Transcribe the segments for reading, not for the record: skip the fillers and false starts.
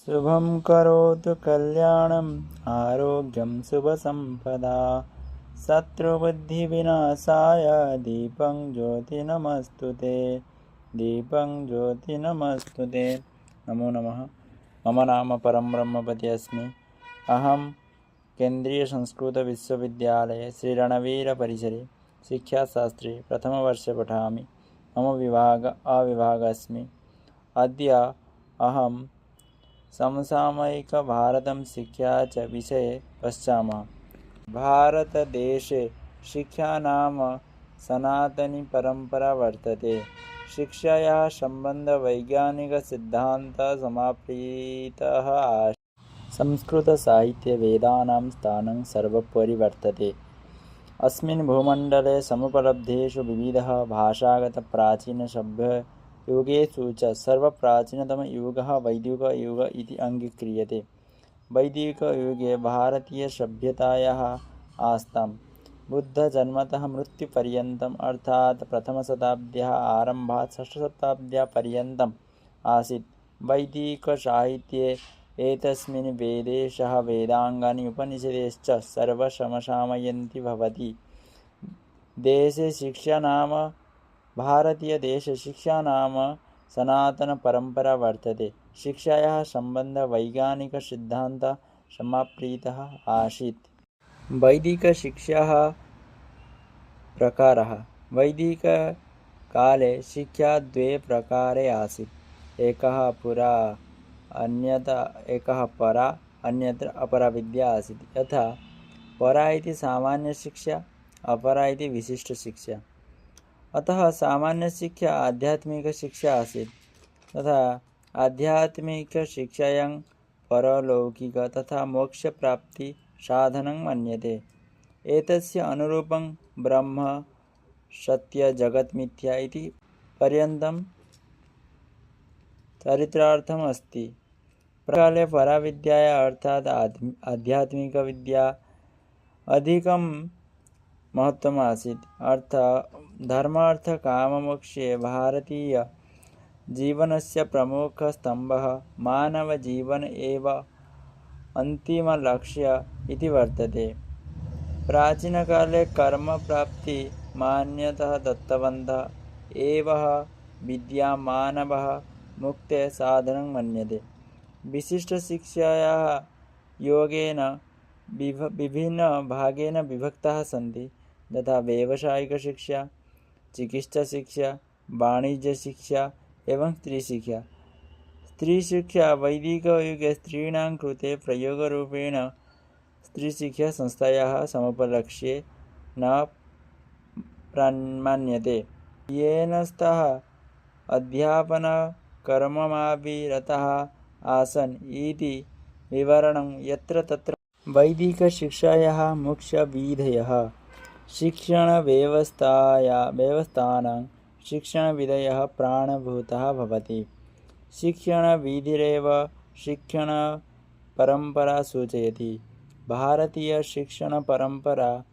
शुभं करोतु कल्याणम् आरोग्यं शुभसम्पदा शत्रुबुद्धिविनाशाय दीपं ज्योति नमस्तुते दीपं ज्योति नमस्तुते। नमो नमः। मम नाम परम ब्रह्मपति अस्मि। अहं केन्द्रीय संस्कृत विश्वविद्यालये श्रीरणवीरपरिसरे शिक्षाशास्त्रे प्रथमवर्षे पठामि। मम विभाग अविभागः अस्मि। अद्य अहं समसामयिकभारतं शिक्षा च विषये पश्यामः। भारतदेशे शिक्षा नाम सनातनी परंपरा वर्तते। शिक्षायाः सम्बन्धः वैज्ञानिकसिद्धान्तः समाप्तितः आसीत्। संस्कृतसाहित्ये वेदानां स्थानं सर्वोपरि वर्तते। अस्मिन् भूमण्डले समुपलब्धेषु विविधः भाषागतप्राचीनसभ्ययुगेषु च सर्वप्राचीनतमयुगः वैदिकयुगः इति अङ्गीक्रियते। वैदिकयुगे भारतीयसभ्यतायाः आस्तां बुद्धजन्मतः मृत्युपर्यन्तम् अर्थात् प्रथमशताब्द्याः आरम्भात् षष्ठशताब्द्याः पर्यन्तम् आसीत्। वैदिकसाहित्ये एतस्मिन् वेदेशः वेदाङ्गानि उपनिषदश्च सर्वसमसामयन्ति भवति। देशे शिक्षा नाम भारतीयदेशे शिक्षा नाम सनातनपरम्परा वर्तते। शिक्षायाः सम्बन्धः वैज्ञानिकसिद्धान्तः समाप्तितः आसीत्। वैदिकशिक्षाः प्रकाराः। वैदिककाले शिक्षा द्वे प्रकारे आसीत्। एकः पुरा एकः परा अन्यत्र अपरा विद्या आसीत्। यथा परा इति सामान्यशिक्षा, अपरा इति विशिष्टशिक्षा। अतः सामान्यशिक्षा आध्यात्मिकशिक्षा आसीत् तथा आध्यात्मिकशिक्षायां परलौकिक तथा मोक्षप्राप्तिसाधनं मन्यते। एतस्य अनुरूपं ब्रह्म सत्य जगत् मिथ्या इति पर्यन्तं चरित्रार्थम् अस्ति। प्रकाले पराविद्याया अर्थात् आध्यात्मिकविद्या अधिकं महत्त्वम् आसीत्। धर्मार्थकाममोक्षे भारतीय जीवनस्य प्रमुखस्तम्भः मानवजीवन एव अन्तिमलक्ष्यम् इति वर्तते। प्राचीनकाले कर्मप्राप्ति मान्यतः दत्तवन्तः एव विद्या मानवः मुक्तेः साधनं मन्यते। विशिष्टशिक्षायाः योगेन विभिन्नभागेन विभक्ताः सन्ति, तथा व्यावसायिकशिक्षा, चिकित्साशिक्षा, वाणिज्यशिक्षा एवं स्त्रीशिक्षा। स्त्रीशिक्षा वैदिकयुगे स्त्रीणां कृते प्रयोगरूपेण स्त्रीशिक्षा संस्थायाः समुपलक्ष्ये न प्रामाण्यते। येन स्तः अध्यापनकर्ममाविरताः आसन् इति विवरणं यत्र तत्र। वैदिकशिक्षायाः मुख्यविधयः। शिक्षणव्यवस्थानां शिक्षणविधयः प्राणभूताः भवति। शिक्षणविधिरेव शिक्षणपरम्परा सूचयति। भारतीयशिक्षणपरम्परा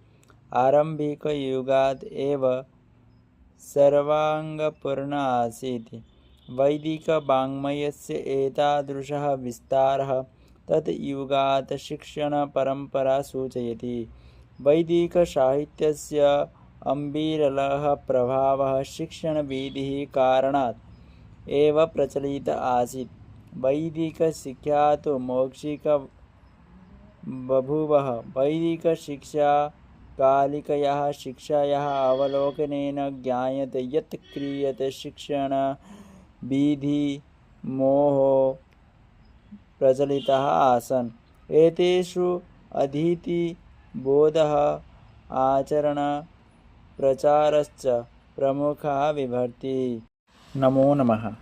आरम्भिकयुगात् एव सर्वाङ्गपूर्णा आसीत्। वैदिकवाङ्मयस्य एतादृशः विस्तारः तत् युगात् शिक्षणपरम्परा सूचयति। वैदिकसाहित्यस्य अविरलः प्रभावः शिक्षणविधिः कारणात् एव प्रचलित आसीत्। वैदिकशिक्षा तु मौखिका बभूव। वैदिकशिक्षा कालिकायाः शिक्षायाः अवलोकनेन ज्ञायते यत् क्रियते शिक्षणविधिमोः प्रचलिताः आसन्। एतेषु अधीतिबोधः आचरणप्रचारश्च प्रमुखः विभर्ति। नमो नमः।